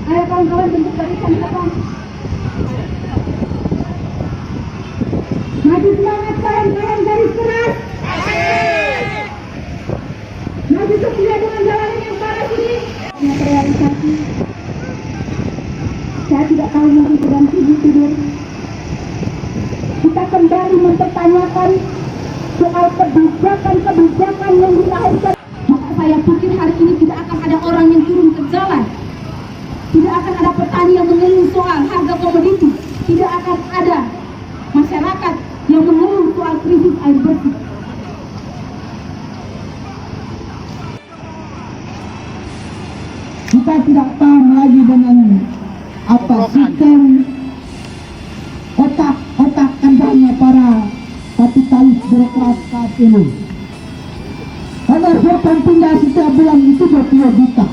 Ayo kawan-kawan bentuk barisan kawan. Maju semangat kawan-kawan garis keras. Maju sesuai dengan jalanan yang panas ini. Realisasi. Saya tidak tahu mungkin sedang tidur. Kita kembali mempertanyakan soal kebijakan yang dilahirkan. Maka saya pikir hari ini tidak akan ada orang yang turun ke jalan. Tidak akan ada petani yang mengeluh soal harga komoditi. Tidak akan ada masyarakat yang mengeluh soal krisis air bersih. Kita tidak paham lagi dengan apa sistem otak kandangnya para kapitalis birokrat saat ini. Penghormatan pindah setiap bulan itu 20 juta.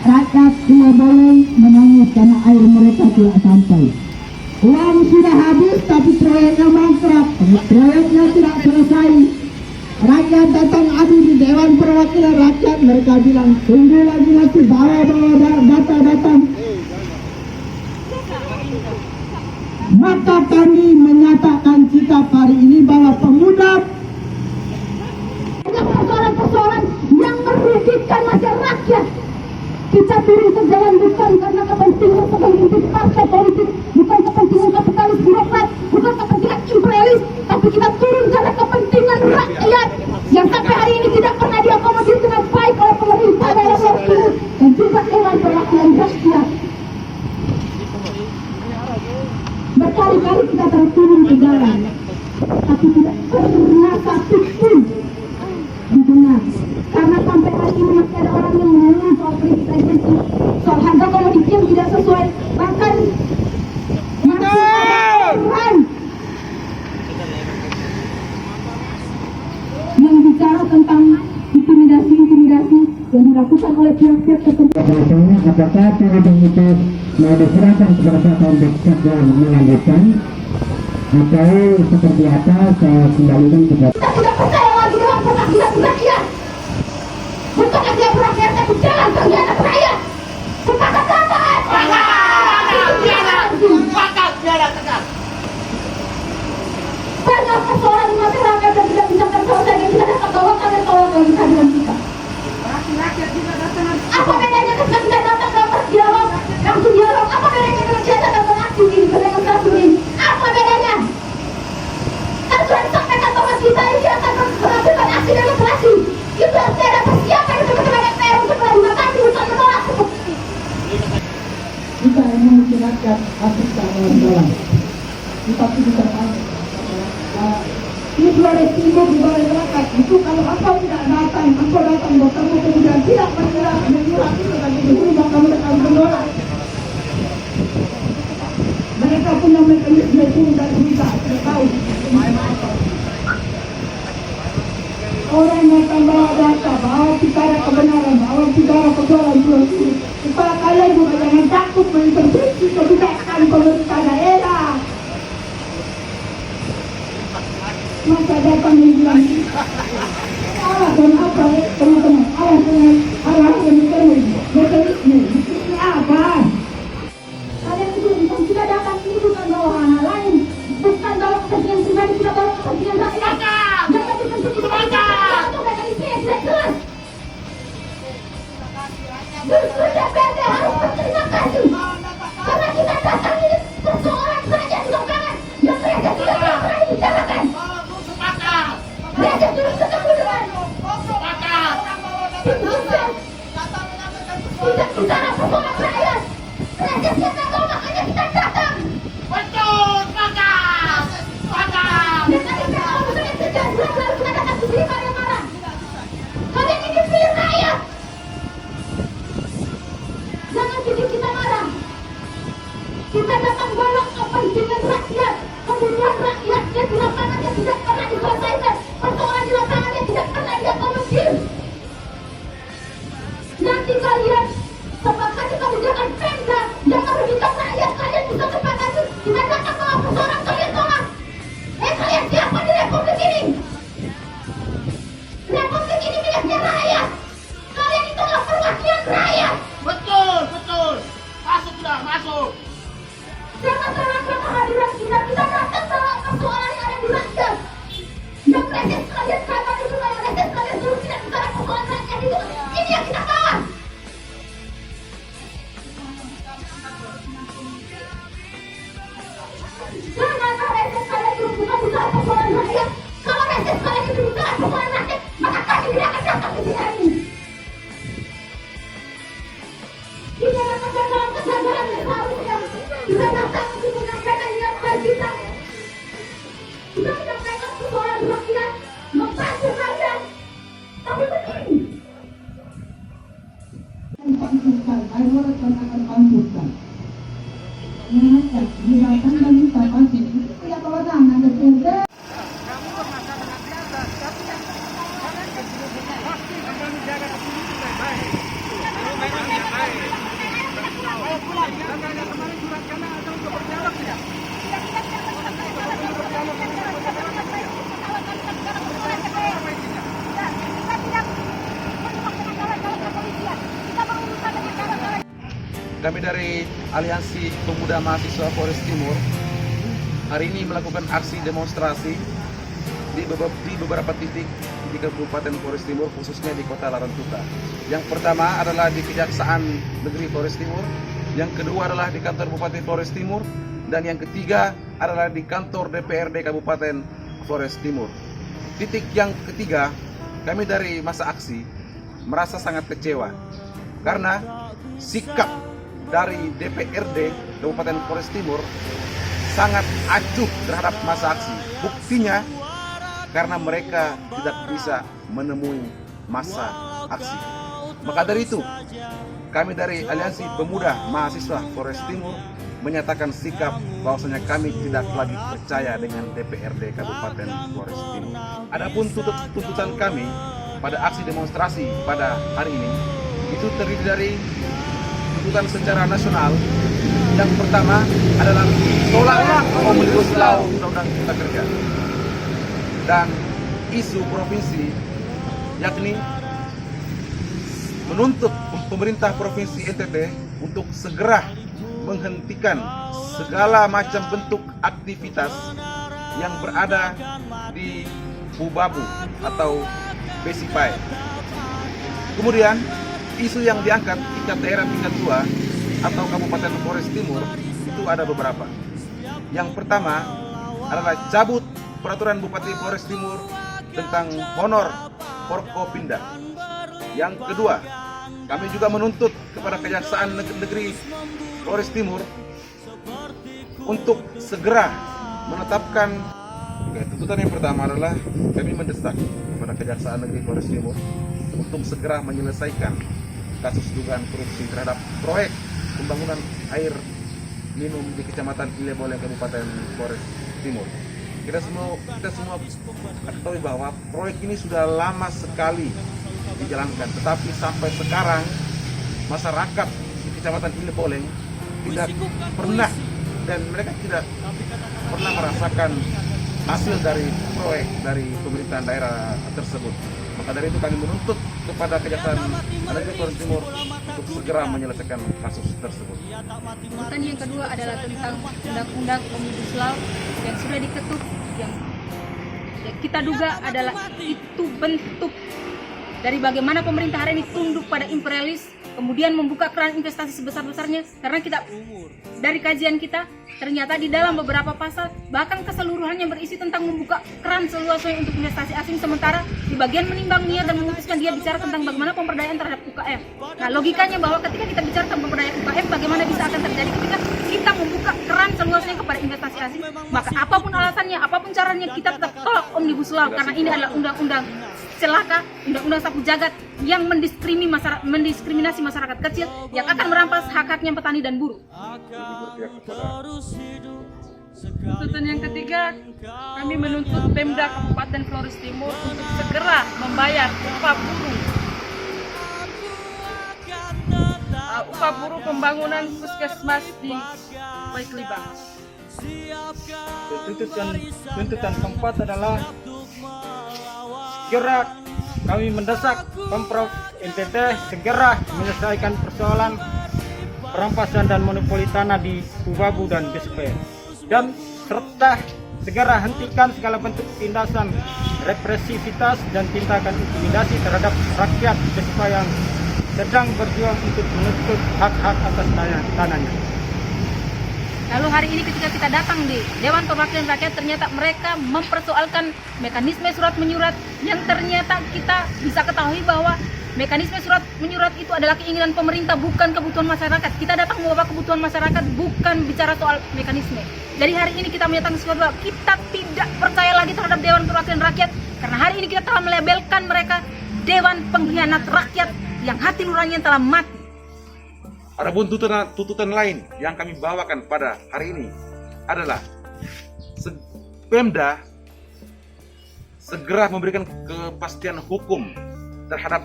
Rakyat tidak boleh menangis karena air mereka tidak sampai. Uang sudah habis tapi proyeknya mangkrak, proyeknya tidak selesai. Rakyat datang adu di Dewan Perwakilan Rakyat, mereka bilang tunggu lagi nanti bawa data. Maka kami menyatakan sikap hari ini bahwa pemuda persoalan yang merugikan masyarakat. Kita turun ke jalan bukan karena kepentingan sebagian partai politik, bukan kepentingan kapitalis birokrat, bukan kepentingan imperialis, tapi kita turun karena kepentingan rakyat yang sampai hari ini tidak pernah diakomodir dengan baik oleh pemerintah dalam waktu dan juga Dewan Perwakilan Rakyat. Berkali-kali kita telah turun ke jalan, tapi tidak pernah satu pun didengar. Karena sampai hari ini masih ada orang yang mengeluh soal krisis air bersih, soal harga komoditi yang tidak sesuai, bahkan masih ada orang yang bicara tentang intimidasi yang dilakukan oleh pihak-pihak tertentu. Apakah periode itu mau diserahkan kepada Satuan Beksat dan melanjutkan atau seperti apa saya kembalikan kepada Kita tidak percaya lagi dengan penasihat rakyat. Bukan aja rakyat tapi jangan pengkhianat rakyat. Sepakat kata. Banyak persoalan masyarakat yang tidak bisa terselesaikan, tidak dapat bawakan dan tolong kehadiran kita. Apa bedanya ketika kita datang dalam berdialog, langsung dialog? Apa bedanya dengan kita datang aksi ini, berdemonstrasi ini? Apa bedanya? Kan sudah disampaikan bahwa kita ini akan melakukan aksi demonstrasi. Itu artinya ada persiapan untuk teman-teman DPR untuk melakukan bukan menolak seperti ini. kita emosi rakyat habis dalam tetapi kita tahu itu resiko di balik rakyat itu. Kalau engkau tidak datang, engkau datang bertemu kemudian tidak menyerah itu tadi dulu, maka mereka menolak. Mereka punya mekanisme itu dan bisa tahu. Orang yang akan bawa data, bawa bicara kebenaran, bawa bicara persoalan itu. Supaya kalian juga jangan takut mengintervensi kebijakan pemerintah daerah. Masa datang yang bilang alasan apa teman-teman, alasan mekanisme apa? Kalian itu tidak datang ini bukan bawa hal lain, bukan bawa kepentingan pribadi, tidak bawa kepentingan rakyat. Jangan dipentingkan rakyat atau mekanisme yang tidak jelas. Justru DPRD harus berterima kasih karena kita datang ini persoalan rakyat di lapangan yang mereka tidak pernah dibicarakan. Mereka sudah ketemu dengan tidak bicara persoalan rakyat. Mereka tidak tahu, makanya kita datang. Betul, sepakat. Mereka tidak tahu, makanya sejak bulan lalu kita datang ke sini marah-marah. Kalian ini pilih rakyat. Jangan bikin kita marah. Kita datang bawa kepentingan rakyat. Kemudian rakyatnya di lapangannya tidak pernah diselesaikan. Persoalan di lapangannya tidak pernah diakomodir. Nanti kalian sepakati kebijakan Pemda yang merugikan rakyat, kalian bisa sepakati. Kita datang bawa persoalan, kalian tolak. Kalian siapa di republik ini? Republik ini miliknya rakyat. Kalian itu adalah perwakilan rakyat. Betul. Sudah menyampaikan persoalan rakyat, membantu kalian. Tapi begini, Pansuskan, air mereka akan pansuskan. Ternyata didatang dan minta pansus itu tidak kewenangan DPRD. Kami dari Aliansi Pemuda Mahasiswa Flores Timur hari ini melakukan aksi demonstrasi di beberapa titik di Kabupaten Flores Timur, khususnya di Kota Larantuka. Yang pertama adalah di Kejaksaan Negeri Flores Timur, yang kedua adalah di kantor Bupati Flores Timur, dan yang ketiga adalah di kantor DPRD Kabupaten Flores Timur. Titik yang ketiga, kami dari masa aksi merasa sangat kecewa karena sikap dari DPRD Kabupaten Flores Timur sangat acuh terhadap masa aksi. Buktinya karena mereka tidak bisa menemui masa aksi. Maka dari itu, kami dari Aliansi Pemuda Mahasiswa Flores Timur menyatakan sikap bahwasanya kami tidak lagi percaya dengan DPRD Kabupaten Flores Timur. Adapun tuntutan kami pada aksi demonstrasi pada hari ini itu terdiri dari tuntutan secara nasional. Yang pertama adalah tolak Omnibus Law Undang-Undang Cipta Kerja, dan isu provinsi, yakni menuntut pemerintah Provinsi NTT untuk segera menghentikan segala macam bentuk aktivitas yang berada di Pubabu atau Besipai. Kemudian isu yang diangkat tingkat daerah tingkat 2 atau Kabupaten Flores Timur itu ada beberapa. Yang pertama adalah cabut peraturan Bupati Flores Timur tentang honor Forkopimda. Yang kedua, kami juga menuntut kepada Kejaksaan Negeri Flores Timur untuk segera menetapkan. Tuntutan yang pertama adalah kami mendesak kepada Kejaksaan Negeri Flores Timur untuk segera menyelesaikan kasus dugaan korupsi terhadap proyek pembangunan air minum di Kecamatan Ileboleng Kabupaten Flores Timur. Kita semua ketahui bahwa proyek ini sudah lama sekali dijalankan, tetapi sampai sekarang masyarakat di Kecamatan Ileboleng tidak pernah, dan mereka tidak pernah merasakan hasil dari proyek dari pemerintahan daerah tersebut. Maka dari itu kami menuntut kepada Kejaksaan Negeri Flores Timur untuk segera menyelesaikan kasus tersebut. Tuntutan yang kedua adalah tentang undang-undang Omnibus Law yang sudah diketuk, yang kita duga adalah itu bentuk dari bagaimana pemerintah hari ini tunduk pada imperialis, kemudian membuka keran investasi sebesar-besarnya. Karena kita dari kajian kita ternyata di dalam beberapa pasal bahkan keseluruhannya berisi tentang membuka keran seluas-luasnya untuk investasi asing, sementara di bagian menimbang niat dan memutuskan dia bicara tentang bagaimana pemberdayaan terhadap UKM. Nah, logikanya bahwa ketika kita bicara tentang pemberdayaan UKM, bagaimana bisa akan terjadi ketika kita membuka keran seluasnya kepada investasi asing? Maka apapun alasannya, apapun caranya, kita tetap tolak Omnibus Law karena ini adalah undang-undang celaka, undang-undang sapu jagat yang mendiskriminasi masyarakat kecil yang akan merampas hak-haknya petani dan buruh. Tuntutan yang ketiga, kami menuntut Pemda Kabupaten Flores Timur untuk segera membayar upah buruh pembangunan puskesmas di Baiklibang. Tuntutan keempat adalah segera kami mendesak Pemprov NTT segera menyelesaikan persoalan perampasan dan monopoli tanah di Pubabu dan Besipai, dan serta segera hentikan segala bentuk tindakan represivitas dan tindakan intimidasi terhadap rakyat Besipai yang sedang berjuang untuk menuntut hak-hak atas tanahnya. Lalu hari ini ketika kita datang di Dewan Perwakilan Rakyat, ternyata mereka mempersoalkan mekanisme surat menyurat yang ternyata kita bisa ketahui bahwa mekanisme surat menyurat itu adalah keinginan pemerintah, bukan kebutuhan masyarakat. Kita datang membawa kebutuhan masyarakat, bukan bicara soal mekanisme. Jadi hari ini kita menyatakan bahwa kita tidak percaya lagi terhadap Dewan Perwakilan Rakyat, karena hari ini kita telah melabelkan mereka Dewan Pengkhianat Rakyat yang hati nuraninya telah mati. Ada tuntutan lain yang kami bawakan pada hari ini adalah Pemda segera memberikan kepastian hukum terhadap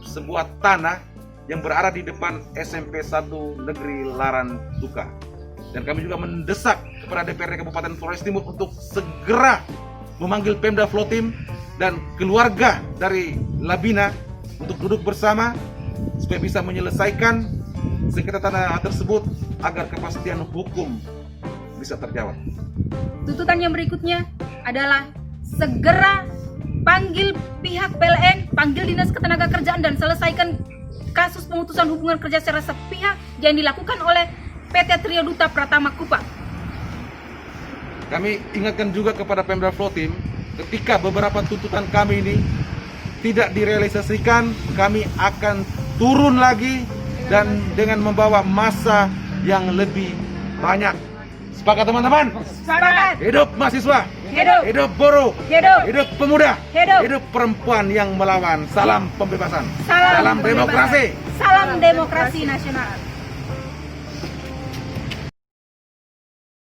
sebuah tanah yang berada di depan SMP 1 Negeri Laran Duka. Dan kami juga mendesak kepada DPRD Kabupaten Flores Timur untuk segera memanggil Pemda Flotim dan keluarga dari Labina untuk duduk bersama supaya bisa menyelesaikan sengketa tanah tersebut agar kepastian hukum bisa terjawab. Tuntutan yang berikutnya adalah segera panggil pihak PLN, panggil Dinas Ketenagakerjaan dan selesaikan kasus pemutusan hubungan kerja secara sepihak yang dilakukan oleh PT Trio Duta Pratama Kupang. Kami ingatkan juga kepada Pemda Flotim, ketika beberapa tuntutan kami ini tidak direalisasikan, kami akan turun lagi dan dengan membawa massa yang lebih banyak. Sepakat teman-teman? Sepakat. Hidup mahasiswa, Hidup. hidup buruh, Hidup. hidup pemuda, Hidup. hidup perempuan yang melawan. Salam pembebasan, Salam demokrasi. Salam demokrasi nasional.